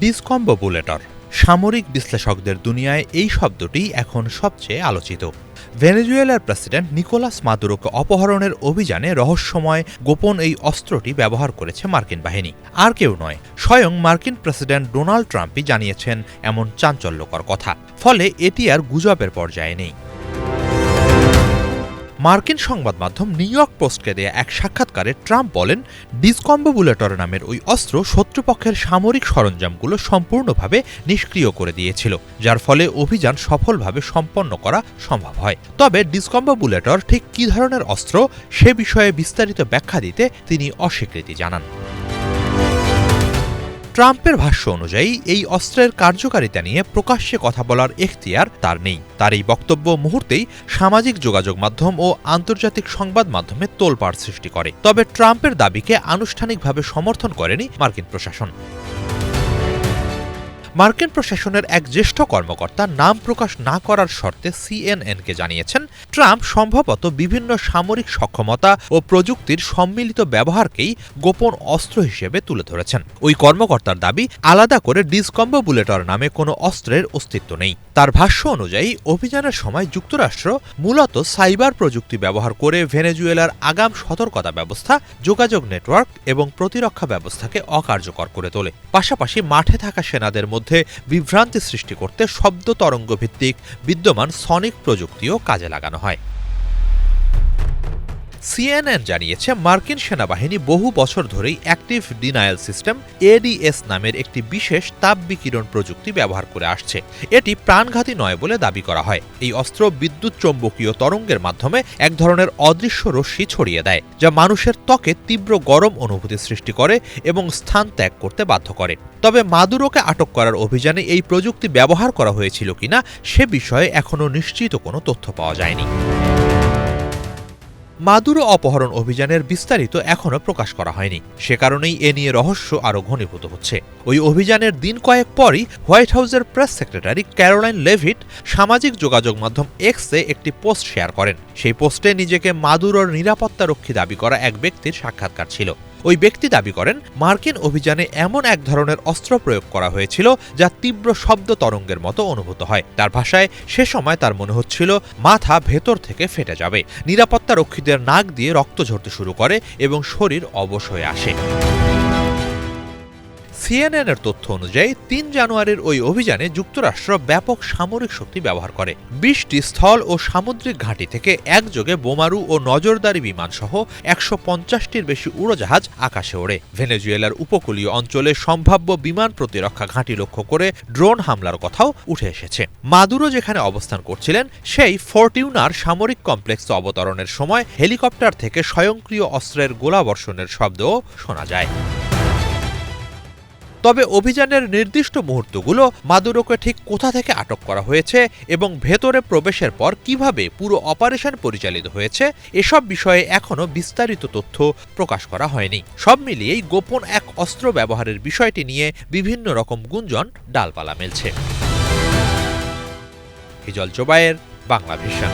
ডিসকম্বোবুলেটর সামরিক বিশ্লেষকদের দুনিয়ায় এই শব্দটি এখন সবচেয়ে আলোচিত। ভেনেজুয়েলার প্রেসিডেন্ট নিকোলাস মাদুরোকে অপহরণের অভিযানে রহস্যময় গোপন এই অস্ত্রটি ব্যবহার করেছে মার্কিন বাহিনী। আর কেউ নয়, স্বয়ং মার্কিন প্রেসিডেন্ট ডোনাল্ড ট্রাম্পই জানিয়েছেন এমন চাঞ্চল্যকর কথা। ফলে এটি আর গুজবের পর্যায়ে নেই। মার্কিন সংবাদ মাধ্যম নিউ ইয়র্ক পোস্টকে দেয়া এক সাক্ষাৎকারে ট্রাম্প বলেন, ডিসকম্বোবুলেটর নামের ওই অস্ত্র শত্রুপক্ষের সামরিক সরঞ্জামগুলো সম্পূর্ণভাবে নিষ্ক্রিয় করে দিয়েছিল, যার ফলে অভিযান সফলভাবে সম্পন্ন করা সম্ভব হয়। তবে ডিসকম্বোবুলেটর ঠিক কী ধরনের অস্ত্র সে বিষয়ে বিস্তারিত ব্যাখ্যা দিতে তিনি অস্বীকৃতি জানান। ট্রাম্পের ভাষ্য অনুযায়ী এই অস্ত্রের কার্যকারিতা নিয়ে প্রকাশ্যে কথা বলার এখতিয়ার তার নেই। তার এই বক্তব্য মুহূর্তেই সামাজিক যোগাযোগ মাধ্যম ও আন্তর্জাতিক সংবাদ মাধ্যমে তোলপাড় সৃষ্টি করে। তবে ট্রাম্পের দাবিকে আনুষ্ঠানিকভাবে সমর্থন করেনি মার্কিন প্রশাসন। মার্কিন প্রশাসনের এক জ্যেষ্ঠ কর্মকর্তা নাম প্রকাশ না করার শর্তে সিএনএনকে জানিয়েছেন, ট্রাম্প সম্ভবত বিভিন্ন সামরিক সক্ষমতা ও প্রযুক্তির সম্মিলিত ব্যবহারকেই গোপন অস্ত্র হিসেবে তুলে ধরেছেন। ওই কর্মকর্তার দাবি, আলাদা করে ডিসকম্বোবুলেটর নামে কোনো অস্ত্রের অস্তিত্ব নেই। তার ভাষ্য অনুযায়ী অভিযানের সময় যুক্তরাষ্ট্র মূলত সাইবার প্রযুক্তি ব্যবহার করে ভেনেজুয়েলার আগাম সতর্কতা ব্যবস্থা, যোগাযোগ নেটওয়ার্ক এবং প্রতিরক্ষা ব্যবস্থাকে অকার্যকর করে তোলে। পাশাপাশি মাঠে থাকা সেনাদের মধ্যে বিভ্রান্তি সৃষ্টি করতে শব্দ তরঙ্গ ভিত্তিক বিদ্যমান সনিক প্রযুক্তিও কাজে লাগানো হয়। সিএনএন জানিয়েছে, মার্কিন সেনাবাহিনী বহু বছর ধরেই অ্যাক্টিভ ডিনায়াল সিস্টেম এডিএস নামের একটি বিশেষ তাপবিকিরণ প্রযুক্তি ব্যবহার করে আসছে। এটি প্রাণঘাতী নয় বলে দাবি করা হয়। এই অস্ত্র বিদ্যুৎ চৌম্বকীয় তরঙ্গের মাধ্যমে এক ধরনের অদৃশ্য রশ্মি ছড়িয়ে দেয়, যা মানুষের ত্বকে তীব্র গরম অনুভূতি সৃষ্টি করে এবং স্থান ত্যাগ করতে বাধ্য করে। তবে মাদুরোকে আটক করার অভিযানে এই প্রযুক্তি ব্যবহার করা হয়েছিল কিনা সে বিষয়ে এখনও নিশ্চিত কোনো তথ্য পাওয়া যায়নি। মাদুরো অপহরণ অভিযানের বিস্তারিত এখনও প্রকাশ করা হয়নি। সে কারণেই এ নিয়ে রহস্য আরও ঘনীভূত হচ্ছে। ওই অভিযানের দিন কয়েক পরই হোয়াইট হাউসের প্রেস সেক্রেটারি ক্যারোলাইন লেভিট সামাজিক যোগাযোগ মাধ্যম এক্সে একটি পোস্ট শেয়ার করেন। সেই পোস্টে নিজেকে মাদুরোর নিরাপত্তারক্ষী দাবি করা এক ব্যক্তির সাক্ষাৎকার ছিল। ওই ব্যক্তি দাবি করেন, মার্কিন অভিযানে এমন এক ধরনের অস্ত্র প্রয়োগ করা হয়েছিল যা তীব্র শব্দ তরঙ্গের মতো অনুভূত হয়। তার ভাষায়, সে সময় তার মনে হচ্ছিল মাথা ভেতর থেকে ফেটে যাবে। নিরাপত্তারক্ষীদের নাক দিয়ে রক্ত ঝরতে শুরু করে এবং শরীর অবশ হয়ে আসে। সিএনএনের তথ্য অনুযায়ী ৩ জানুয়ারির ওই অভিযানে যুক্তরাষ্ট্র ব্যাপক সামরিক শক্তি ব্যবহার করে। ২০টি স্থল ও সামুদ্রিক ঘাঁটি থেকে একযোগে বোমারু ও নজরদারি বিমান সহ ১৫০টির বেশি উড়োজাহাজ আকাশে ওড়ে। ভেনেজুয়েলার উপকূলীয় অঞ্চলে সম্ভাব্য বিমান প্রতিরক্ষা ঘাঁটি লক্ষ্য করে ড্রোন হামলার কথাও উঠে এসেছে। মাদুরো যেখানে অবস্থান করছিলেন সেই ফোর্টিউনার সামরিক কমপ্লেক্সে অবতরণের সময় হেলিকপ্টার থেকে স্বয়ংক্রিয় অস্ত্রের গোলাবর্ষণের শব্দও শোনা যায়। তবে অভিযানের নির্দিষ্ট মুহূর্তগুলো, মাদুরোকে ঠিক কোথা থেকে আটক করা হয়েছে এবং ভেতরে প্রবেশের পর কিভাবে পুরো অপারেশন পরিচালিত হয়েছে, এসব বিষয়ে এখনও বিস্তারিত তথ্য প্রকাশ করা হয়নি। সব মিলিয়েই গোপন এক অস্ত্র ব্যবহারের বিষয়টি নিয়ে বিভিন্ন রকম গুঞ্জন ডালপালা মেলছে। হিজল জোবায়ের, বাংলা ভিশন।